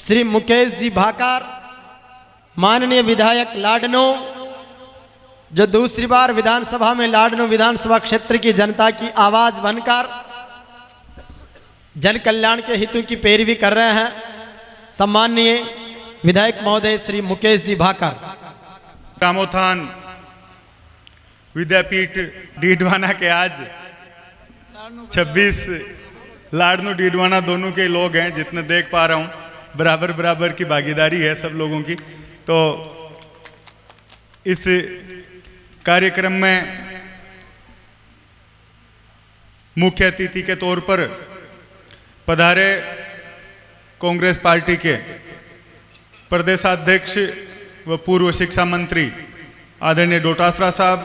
श्री मुकेश जी भाकर, माननीय विधायक लाडनो, जो दूसरी बार विधानसभा में लाडनो विधानसभा क्षेत्र की जनता की आवाज बनकर जन कल्याण के हितों की पैरवी कर रहे हैं। सम्माननीय विधायक महोदय श्री मुकेश जी भाकर। ग्रामोत्थान विद्यापीठ डीडवाना के आज 26 लाडनू डीडवाना दोनों के लोग हैं, जितने देख पा रहा हूँ बराबर बराबर की भागीदारी है सब लोगों की। तो इस कार्यक्रम में मुख्य अतिथि के तौर पर पधारे कांग्रेस पार्टी के प्रदेशाध्यक्ष व पूर्व शिक्षा मंत्री आदरणीय डोटासरा साहब,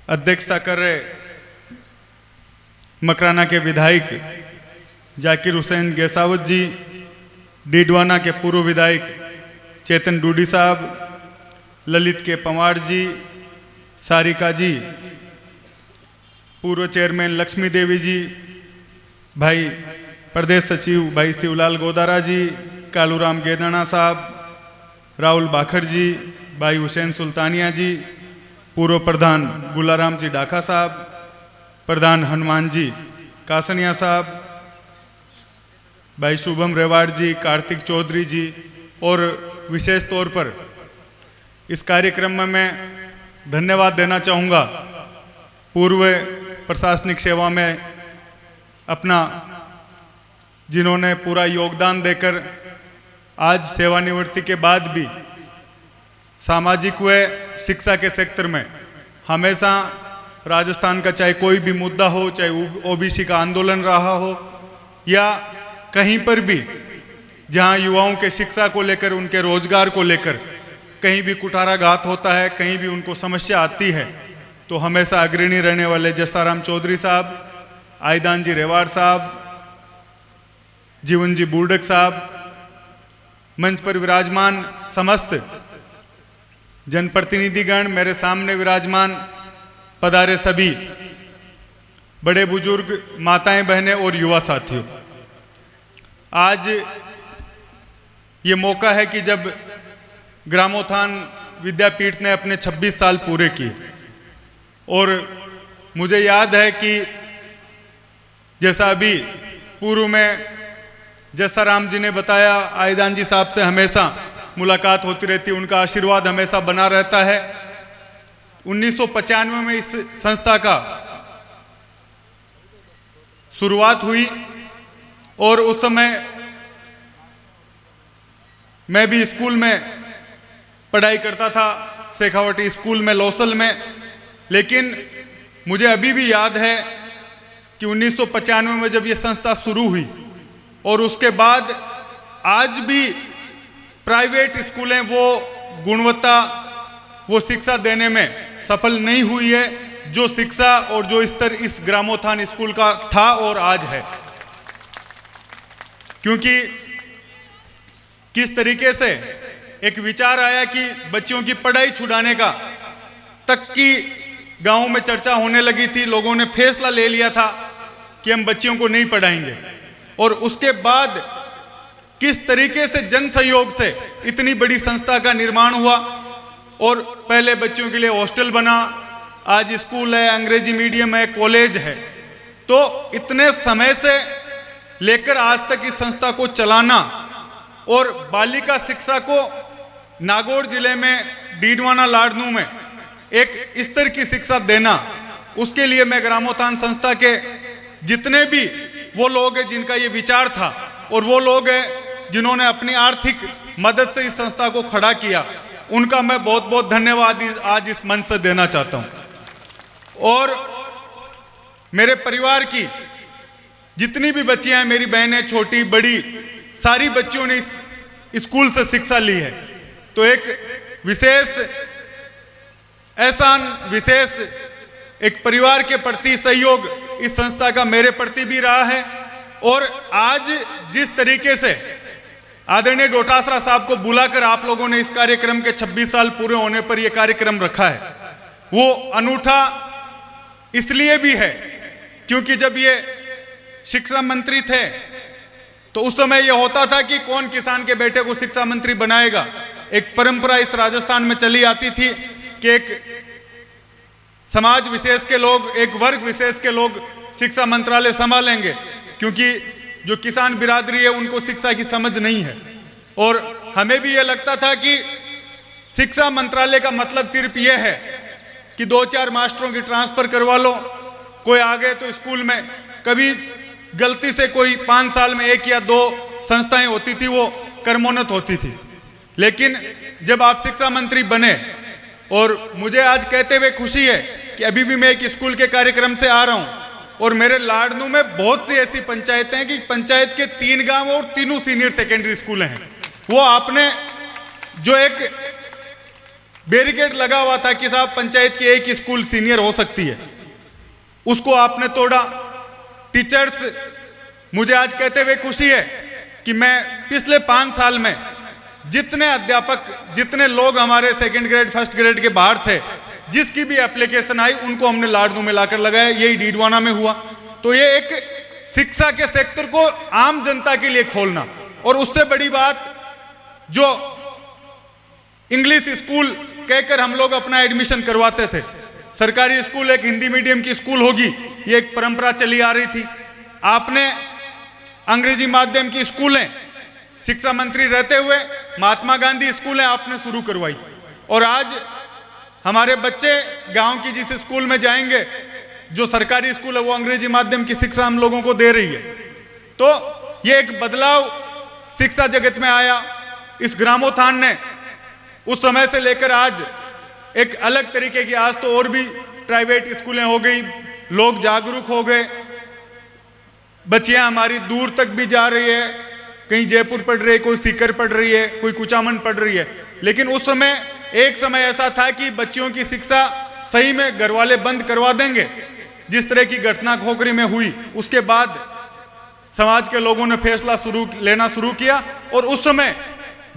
अध्यक्षता कर रहे मकराना के विधायक जाकिर हुसैन गैसावत जी, डीडवाना के पूर्व विधायक चेतन डूडी साहब, ललित के पंवार जी, सारिका जी, पूर्व चेयरमैन लक्ष्मी देवी जी, भाई प्रदेश सचिव भाई शिवलाल गोदारा जी, कालूराम गेदाना साहब, राहुल बाखड़ जी, भाई हुसैन सुल्तानिया जी, पूर्व प्रधान गुलाराम जी डाका साहब, प्रधान हनुमान जी कासनिया साहब, भाई शुभम रेवाड़ जी, कार्तिक चौधरी जी, और विशेष तौर पर इस कार्यक्रम में मैं धन्यवाद देना चाहूँगा पूर्व प्रशासनिक सेवा में अपना जिन्होंने पूरा योगदान देकर आज सेवानिवृत्ति के बाद भी सामाजिक व शिक्षा के सेक्टर में हमेशा राजस्थान का चाहे कोई भी मुद्दा हो, चाहे ओबीसी का आंदोलन रहा हो या कहीं पर भी जहां युवाओं के शिक्षा को लेकर, उनके रोजगार को लेकर कहीं भी कुठाराघात होता है, कहीं भी उनको समस्या आती है, तो हमेशा अग्रणी रहने वाले जसाराम चौधरी साहब, आयदान जी रेवाड़ साहब, जीवन जी बूर्डक साहब, मंच पर विराजमान समस्त जनप्रतिनिधिगण, मेरे सामने विराजमान पधारे सभी बड़े बुजुर्ग, माताएं बहनें और युवा साथियों, आज ये मौका है कि जब ग्रामोत्थान विद्यापीठ ने अपने 26 साल पूरे किए, और मुझे याद है कि जैसा अभी पूर्व में जसाराम जी ने बताया, आयदान जी साहब से हमेशा मुलाकात होती रहती है, उनका आशीर्वाद हमेशा बना रहता है। 1995 में इस संस्था का शुरुआत हुई और उस समय मैं भी स्कूल में पढ़ाई करता था, शेखावटी स्कूल में लोसल में, लेकिन मुझे अभी भी याद है कि 1995 में जब ये संस्था शुरू हुई और उसके बाद आज भी प्राइवेट स्कूलें वो गुणवत्ता, वो शिक्षा देने में सफल नहीं हुई है जो शिक्षा और जो स्तर इस ग्रामोत्थान स्कूल का था और आज है। क्योंकि किस तरीके से एक विचार आया कि बच्चों की पढ़ाई छुड़ाने का तक की गांव में चर्चा होने लगी थी, लोगों ने फैसला ले लिया था कि हम बच्चियों को नहीं पढ़ाएंगे, और उसके बाद किस तरीके से जन सहयोग से इतनी बड़ी संस्था का निर्माण हुआ और पहले बच्चों के लिए हॉस्टल बना, आज स्कूल है, अंग्रेजी मीडियम है, कॉलेज है। तो इतने समय से लेकर आज तक इस संस्था को चलाना और बालिका शिक्षा को नागौर जिले में डीडवाना लाडनू में एक स्तर की शिक्षा देना, उसके लिए मैं ग्रामोत्थान संस्था के जितने भी वो लोग हैं जिनका ये विचार था और वो लोग हैं जिन्होंने अपनी आर्थिक मदद से इस संस्था को खड़ा किया, उनका मैं बहुत बहुत धन्यवाद आज इस मंच से देना चाहता हूं। और मेरे परिवार की जितनी भी बच्चियां हैं, मेरी बहनें छोटी बड़ी, सारी बच्चियों ने इस स्कूल से शिक्षा ली है। तो एक विशेष एहसान, विशेष एक परिवार के प्रति सहयोग इस संस्था का मेरे प्रति भी रहा है। और आज जिस तरीके से आदरणीय डोटासरा साहब को बुलाकर आप लोगों ने इस कार्यक्रम के 26 साल पूरे होने पर यह कार्यक्रम रखा है, वो अनूठा इसलिए भी है क्योंकि जब ये शिक्षा मंत्री थे तो उस समय यह होता था कि कौन किसान के बेटे को शिक्षा मंत्री बनाएगा। एक परंपरा इस राजस्थान में चली आती थी कि एक समाज विशेष के लोग, एक वर्ग विशेष के लोग शिक्षा मंत्रालय संभालेंगे, क्योंकि जो किसान बिरादरी है उनको शिक्षा की समझ नहीं है। और हमें भी यह लगता था कि शिक्षा मंत्रालय का मतलब सिर्फ यह है कि 2-4 मास्टरों की ट्रांसफर करवा लो, कोई आ गए तो स्कूल में कभी गलती से कोई 5 साल में 1 या 2 संस्थाएं होती थी, वो कर्मोन्नत होती थी। लेकिन जब आप शिक्षा मंत्री बने, और मुझे आज कहते हुए खुशी है कि अभी भी मैं एक स्कूल के कार्यक्रम से आ रहा हूं और मेरे लाडनू में बहुत सी ऐसी पंचायतें हैं कि पंचायत के 3 गांव और तीनों सीनियर सेकेंडरी स्कूल हैं। वो आपने जो एक बैरिकेड लगा हुआ था कि साहब पंचायत की एक स्कूल सीनियर हो सकती है, उसको आपने तोड़ा। टीचर्स, मुझे आज कहते हुए खुशी है कि मैं पिछले 5 साल में जितने अध्यापक, जितने लोग हमारे 2nd ग्रेड 1st ग्रेड के बाहर थे, जिसकी भी एप्लीकेशन आई उनको हमने लाडनू में लाकर लगाया। यही डीडवाना में हुआ। तो ये एक शिक्षा के सेक्टर को आम जनता के लिए खोलना, और उससे बड़ी बात जो इंग्लिश स्कूल कहकर हम लोग अपना एडमिशन करवाते थे, सरकारी स्कूल एक हिंदी मीडियम की स्कूल होगी, ये एक परंपरा चली आ रही थी। आपने अंग्रेजी माध्यम की स्कूलें शिक्षा मंत्री रहते हुए महात्मा गांधी स्कूलें आपने शुरू करवाई, और आज हमारे बच्चे गांव की जिस स्कूल में जाएंगे, जो सरकारी स्कूल है वो अंग्रेजी माध्यम की शिक्षा हम लोगों को दे रही है। तो ये एक बदलाव शिक्षा जगत में आया। इस ग्रामोत्थान ने उस समय से लेकर आज एक अलग तरीके की, आज तो और भी प्राइवेट स्कूलें हो गई, लोग जागरूक हो गए, बच्चियां हमारी दूर तक भी जा रही है, कहीं जयपुर पढ़ रही है, कोई सीकर पढ़ रही है, कोई कुचामन पढ़ रही है। लेकिन उस समय एक समय ऐसा था कि बच्चियों की शिक्षा सही में घर वाले बंद करवा देंगे। जिस तरह की घटना खोखरी में हुई, उसके बाद समाज के लोगों ने फैसला लेना शुरू किया, और उस समय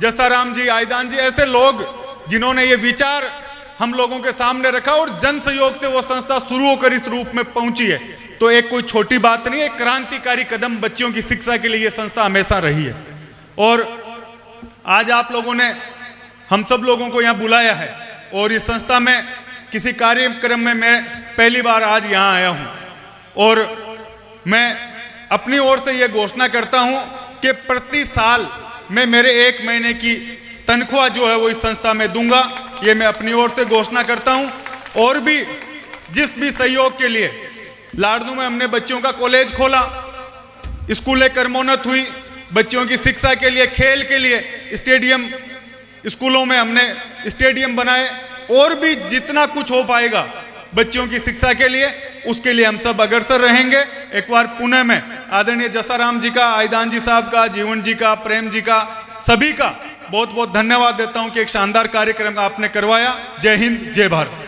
जसाराम जी, आयदान जी, ऐसे लोग जिन्होंने ये विचार हम लोगों के सामने रखा, और जन सहयोग से वो संस्था शुरू होकर इस रूप में पहुंची है। तो एक कोई छोटी बात नहीं है, एक क्रांतिकारी कदम बच्चियों की शिक्षा के लिए ये संस्था हमेशा रही है। और आज आप लोगों ने हम सब लोगों को यहाँ बुलाया है, और इस संस्था में किसी कार्यक्रम में मैं पहली बार आज यहाँ आया हूँ, और मैं अपनी ओर से यह घोषणा करता हूँ कि प्रति साल मैं मेरे 1 महीने की तनख्वाह जो है वो इस संस्था में दूंगा। ये मैं अपनी ओर से घोषणा करता हूँ। और भी जिस भी सहयोग के लिए, लाडनू में हमने बच्चों का कॉलेज खोला, स्कूलें कर्मोन्नत हुई, बच्चों की शिक्षा के लिए, खेल के लिए स्टेडियम, स्कूलों में हमने स्टेडियम बनाए, और भी जितना कुछ हो पाएगा बच्चों की शिक्षा के लिए, उसके लिए हम सब अग्रसर रहेंगे। एक बार पुणे में आदरणीय जसाराम जी का, आयदान जी साहब का, जीवन जी का, प्रेम जी का, सभी का बहुत बहुत धन्यवाद देता हूं कि एक शानदार कार्यक्रम आपने करवाया। जय हिंद, जय भारत।